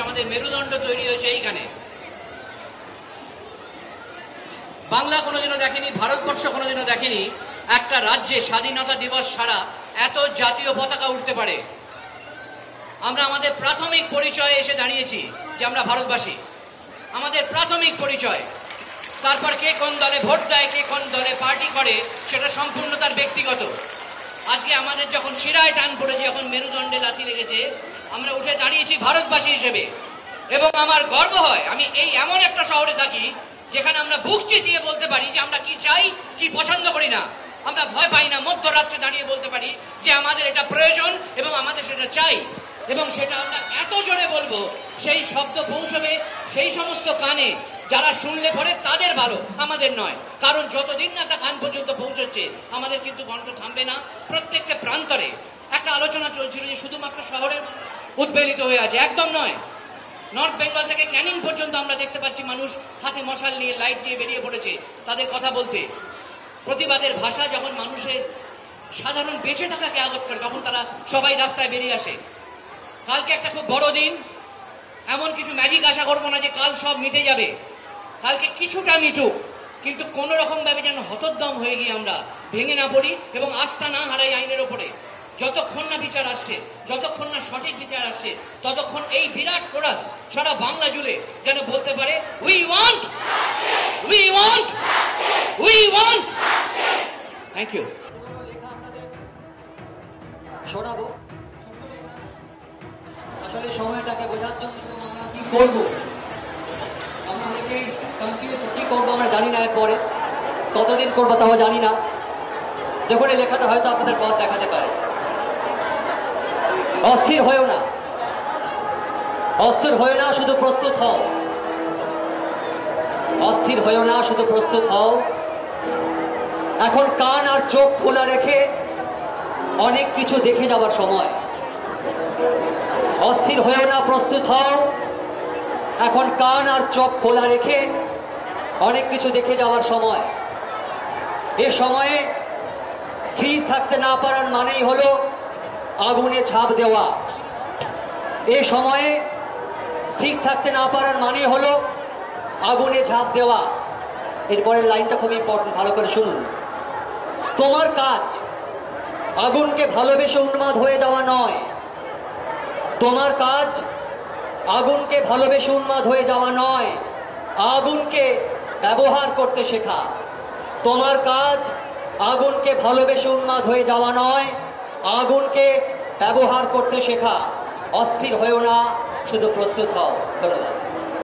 আমাদের মেরুদণ্ড তৈরি হয়েছে এইখানে। বাংলা কোনোদিনও দেখেনি, ভারতবর্ষ কোনোদিনও দেখেনি একটা রাজ্যে স্বাধীনতা দিবস ছাড়া এত জাতীয় পতাকা উঠতে পারে। আমরা আমাদের প্রাথমিক পরিচয়ে এসে দাঁড়িয়েছি যে আমরা ভারতবাসী, আমাদের প্রাথমিক পরিচয়। তারপর কে কোন দলে ভোট দেয়, কে কোন দলে পার্টি করে, সেটা সম্পূর্ণ তার ব্যক্তিগত। আজকে আমাদের যখন শিরায় টান পড়েছে, যখন মেরুদণ্ডে লাথি লেগেছে, আমরা উঠে দাঁড়িয়েছি ভারতবাসী হিসেবে। এবং আমার গর্ব হয় আমি এই এমন একটা শহরে থাকি যেখানে আমরা বুক চিতিয়ে বলতে পারি যে আমরা কি চাই, কি পছন্দ করি না। আমরা ভয় পাই না মধ্যরাত্রে দাঁড়িয়ে বলতে পারি যে আমাদের এটা প্রয়োজন এবং আমাদের সেটা চাই। এবং সেটা আমরা এত জোরে বলবো, সেই শব্দ পৌঁছবে সেই সমস্ত কানে যারা শুনলে পরে তাদের ভালো, আমাদের নয়। কারণ যতদিন না তা কান পর্যন্ত পৌঁছচ্ছে আমাদের কিন্তু কণ্ঠ থামবে না। প্রত্যেকটা প্রান্তরে একটা আলোচনা চলছিল যে শুধুমাত্র শহরে উদ্বেলিত হয়ে আছে, একদম নয়। নর্থ বেঙ্গল থেকে ক্যানিং পর্যন্ত আমরা দেখতে পাচ্ছি মানুষ হাতে মশাল নিয়ে, লাইট নিয়ে বেরিয়ে পড়েছে তাদের কথা বলতে। প্রতিবাদের ভাষা যখন মানুষের সাধারণ বেঁচে থাকাকে আগত করে, তখন তারা সবাই রাস্তায় বেরিয়ে আসে। কালকে একটা খুব বড় দিন, এমন কিছু ম্যাজিক আশা করবো না যে কাল সব মিটে যাবে। কালকে কিছুটা মিটুক, কিন্তু কোন রকম ভাবে যেন হতোদ্যম হয়ে গিয়ে আমরা ভেঙে না পড়ি এবং আস্থা না হারাই আইনের ওপরে। যতক্ষণ না বিচার আসছে, যতক্ষণ না সঠিক বিচার আসছে, ততক্ষণ এই বিরাট কোরাস সারা বাংলা জুড়ে যেন বলতে পারে we want, we want, we want. Thank you. শোনাবো আসলে সময়টাকে বোঝার জন্য আমরা কি করবো, আমরা অনেকেই কনফিউজ, কি করবো আমরা জানি না। এরপরে কতদিন করবো তাও জানি না। দেখুন এই লেখাটা হয়তো আপনাদের পথ দেখাতে পারে। অস্থির হয়েও না, অস্থির হয়েও না, শুধু প্রস্তুত হও। অস্থির হয়েও না, শুধু প্রস্তুত হও। এখন কান আর চোখ খোলা রেখে অনেক কিছু দেখে যাবার সময়। অস্থির হয়েও না, প্রস্তুত হও। এখন কান আর চোখ খোলা রেখে অনেক কিছু দেখে যাওয়ার সময়। এ সময়ে স্থির থাকতে না পারার মানেই হলো আগুনে ঝাঁপ দেওয়া। এ সময়ে স্থির থাকতে না পারার মানে হলো আগুনে ঝাঁপ দেওয়া। এরপরের লাইনটা খুব ইম্পর্টেন্ট, ভালো করে শুনুন। তোমার কাজ আগুনকে ভালোবেসে উন্মাদ হয়ে যাওয়া নয়। তোমার কাজ আগুনকে ভালোবেসে উন্মাদ হয়ে যাওয়া নয়, আগুনকে ব্যবহার করতে শেখা। তোমার কাজ আগুনকে ভালোবেসে উন্মাদ হয়ে যাওয়া নয়, আগুনকে ব্যবহার করতে শেখা। অস্থির হয়েও না, শুধু প্রস্তুত হও। ধন্যবাদ।